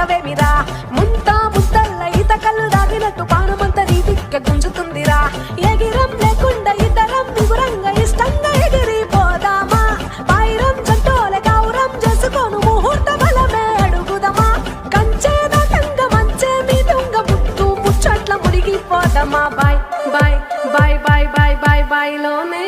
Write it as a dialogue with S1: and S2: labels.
S1: అంటావేమిరా ముంతా ముద్దల్ల ఈత కళ్ళు దాగినట్టు పానమంత నీ దిక్క గుంజుతుందిరా ఎగిరం లేకుండా ఇద్దరం ముగురంగా ఇష్టంగా ఎగిరిపోదామా పైరం చంటోలే గౌరం చేసుకోను ముహూర్త బలమే అడుగుదమా కంచే దాటంగా మంచే మీ దొంగ ముత్తు ముచ్చట్ల మునిగిపోదమా బాయ్ బాయ్ బాయ్ బాయ్ బాయ్ బాయ్ బాయ్ లోనే